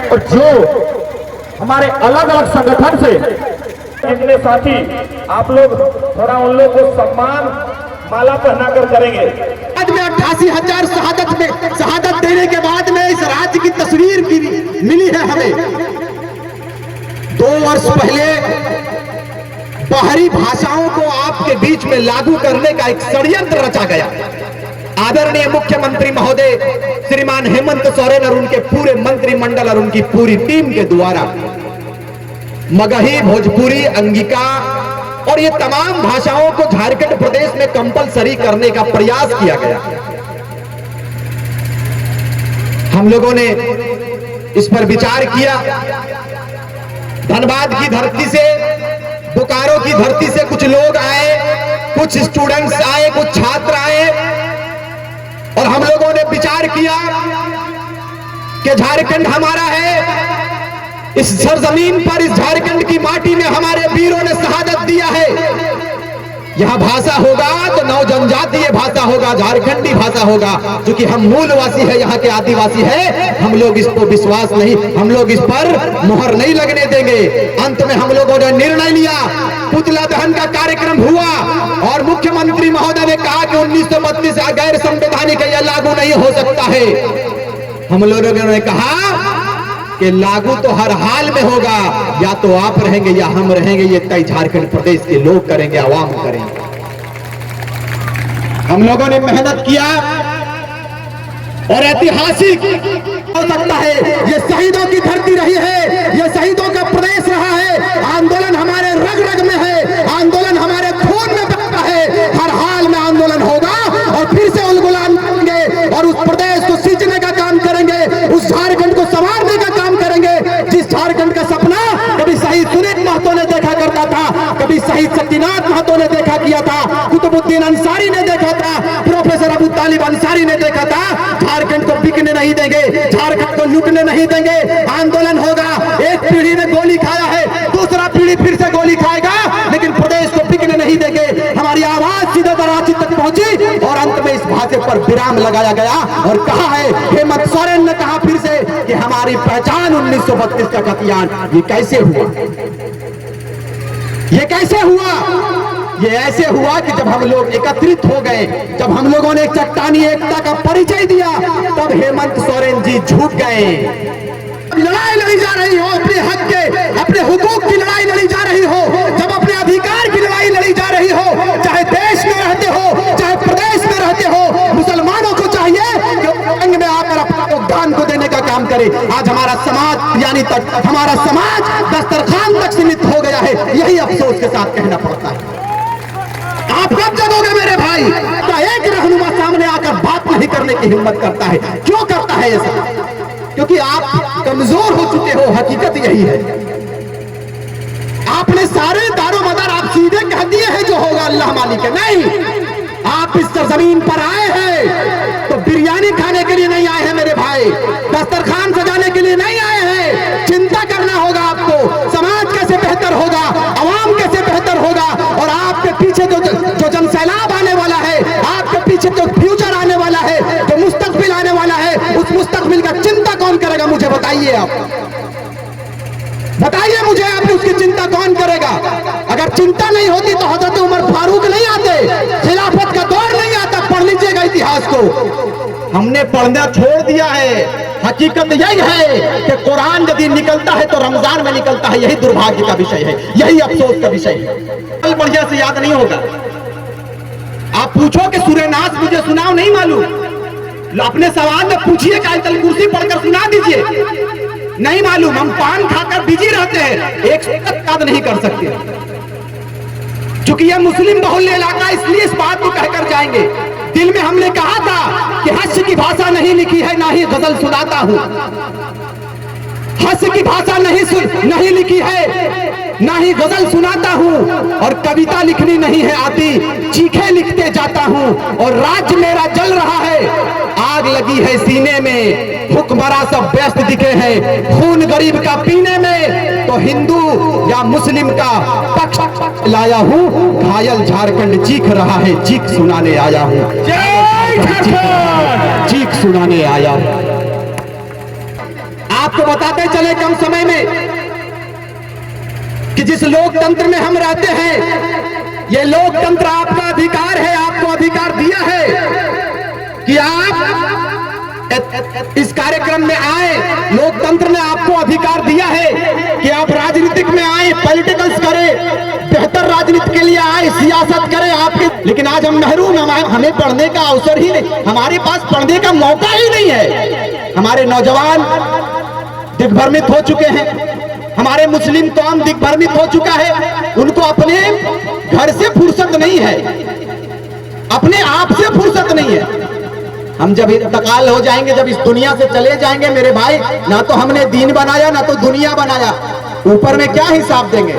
और जो हमारे अलग अलग संगठन से इतने साथी आप लोग थोड़ा उन लोग को सम्मान माला पहनाकर करेंगे। बाद में 88,000 शहादत देने के बाद में इस राज्य की तस्वीर मिली है हमें। 2 वर्ष पहले बाहरी भाषाओं को आपके बीच में लागू करने का एक षड्यंत्र रचा गया। आदरणीय मुख्यमंत्री महोदय श्रीमान हेमंत सोरेन और उनके पूरे मंत्रिमंडल और उनकी पूरी टीम के द्वारा मगही, भोजपुरी, अंगिका और ये तमाम भाषाओं को झारखंड प्रदेश में कंपलसरी करने का प्रयास किया गया। हम लोगों ने इस पर विचार किया। धनबाद की धरती से, बोकारो की धरती से कुछ लोग आए, कुछ स्टूडेंट्स आए, कुछ छात्र आए और हम लोगों ने विचार किया कि झारखंड हमारा है। इस सरजमीन पर, इस झारखंड की माटी में हमारे वीरों ने शहादत दिया है। यहां भाषा होगा तो नव जनजातीय भाषा होगा, झारखंडी भाषा होगा। क्योंकि हम मूलवासी है, यहाँ के आदिवासी है, हम लोग इस पर विश्वास नहीं, हम लोग इस पर मोहर नहीं लगने देंगे। अंत में हम लोगों ने निर्णय लिया, पुतला दहन का कार्यक्रम हुआ और मुख्यमंत्री महोदय ने कहा कि 1932 गैर संवैधानिक यह लागू नहीं हो सकता है। हम लोगों ने कहा कि लागू तो हर हाल में होगा, या तो आप रहेंगे या हम रहेंगे, ये तय झारखंड प्रदेश के लोग करेंगे, आवाम करेंगे। हम लोगों ने मेहनत किया और ऐतिहासिक हो सकता है, ये शहीदों की धरती रही है, ये शहीदों का प्रदेश रहा है। आंदोलन हमारे रग रग में है, आंदोलन हमारे खून में बहता है। हर हाल में आंदोलन होगा और फिर से उलगुलान करेंगे और उस प्रदेश को सींचने का काम करेंगे, उस झारखंड को संवारने का काम करेंगे। जिस झारखंड का सपना कभी शहीद सुनील महतो ने देखा करता था, कभी शहीद शक्तिनाथ महतो ने देखा किया था, कुतुबुद्दीन अंसारी ने देखा था, प्रोफेसर अबू तालिब अंसारी ने देखा था। झारखंड को बिकने नहीं देंगे, झारखंड को लूटने नहीं देंगे। आंदोलन होगा। एक पीढ़ी ने गोली खाया है, दूसरा पीढ़ी फिर से गोली खाएगा, लेकिन प्रदेश को बिकने नहीं देंगे। हमारी आवाज सीधे रांची तक पहुंची और अंत में इस भाषा पर विराम लगाया गया और कहा है, हेमंत सोरेन ने कहा फिर से कि हमारी पहचान 1932 का कतियान। ये कैसे हुआ? ये कैसे हुआ? ये ऐसे हुआ कि जब हम लोग एकत्रित हो गए, जब हम लोगों ने चट्टानी एकता का परिचय दिया, तब हेमंत सोरेन जी झुक गए। लड़ाई लड़ी जा रही हो अपने हक के, अपने हुकूक की लड़ाई लड़ी जा रही हो, जब अपने अधिकार की लड़ाई लड़ी जा रही हो, चाहे देश में रहते हो, चाहे प्रदेश में रहते हो, मुसलमानों को चाहिए कि जंग में आकर अपने योगदान को देने का काम करे। आज हमारा समाज यानी तक हमारा समाज दस्तरखान तक सीमित हो गया है। यही अफसोस के साथ कहना पड़ता है। आप कब जगोगे मेरे भाई? तो एक रहनुमा सामने आकर बात नहीं करने की हिम्मत करता है। क्यों करता है ऐसा? क्योंकि आप कमजोर हो चुके हो। हकीकत यही है। आपने सारे दारोमदार आप सीधे कह दिए हैं जो होगा अल्लाह मालिक है। नहीं, आप इस जमीन पर आए हैं तो बिरयानी खाने के लिए नहीं आए हैं मेरे भाई, दस्तरखान सजाने के लिए नहीं आए हैं। चिंता करना होगा आपको, समाज कैसे बेहतर होगा, आवाम कैसे बेहतर होगा। और आपके पीछे जो जनसैलाब आने वाला है, आपके पीछे जो फ्यूचर आने वाला है, जो मुस्तकबिल आने वाला है, उस मुस्तकबिल का चिंता कौन करेगा? मुझे बताइए, आप बताइए मुझे, आप उसकी चिंता कौन करेगा? अगर चिंता नहीं होती तो हजरत उमर फारूक नहीं आते, खिलाफत का दौर नहीं आता। पढ़ लीजिएगा इतिहास को। हमने पढ़ना छोड़ दिया है। हकीकत यही है कि कुरान यदि निकलता है तो रमजान में निकलता है। यही दुर्भाग्य का विषय है, यही अफसोस का विषय है। कल बढ़िया से याद नहीं होगा। आप पूछो कि सूरह नास मुझे सुनाओ, नहीं मालूम, अपने सवाल में पूछिए कि आयतल कुर्सी पढ़कर सुना दीजिए, नहीं मालूम। हम पान खाकर बिजी रहते हैं, एक सूरत याद नहीं कर सकते। चूंकि यह मुस्लिम बहुल्य इलाका, इसलिए इस बात को कहकर जाएंगे। दिल में हमने कहा था कि हश्र की भाषा नहीं लिखी है, ना ही गजल सुनाता हूं। हश्र की भाषा नहीं लिखी है, ना ही गजल सुनाता हूं। और कविता लिखनी नहीं है आती, चीखे लिखते जाता हूं। और राज्य मेरा जल रहा है, आग लगी है सीने में। हुक्मरां सब व्यस्त दिखे हैं खून गरीब का पीने में। तो हिंदू या मुस्लिम का पक्ष लाया हूं, घायल झारखंड चीख रहा है, चीख सुनाने आया हूं, चीख सुनाने आया हूं। आपको बताते चले कम समय में कि जिस लोकतंत्र में हम रहते हैं, ये लोकतंत्र आपका अधिकार है, आपको अधिकार दिया है कि आप इस कार्यक्रम में आए। लोकतंत्र ने आपको अधिकार दिया है कि आप राजनीतिक में आए, पॉलिटिकल्स करें, बेहतर राजनीति के लिए आए, सियासत करें आपके। लेकिन आज हम महरूम हैं, हमें पढ़ने का अवसर ही नहीं, हमारे पास पढ़ने का मौका ही नहीं है। हमारे नौजवान दिग्भ्रमित हो चुके हैं, हमारे मुस्लिम कौम दिग्भ्रमित हो चुका है। उनको अपने घर से फुर्सत नहीं है, अपने आप से फुर्सत नहीं है। हम जब इंतकाल हो जाएंगे, जब इस दुनिया से चले जाएंगे मेरे भाई, ना तो हमने दीन बनाया ना तो दुनिया बनाया, ऊपर में क्या हिसाब देंगे।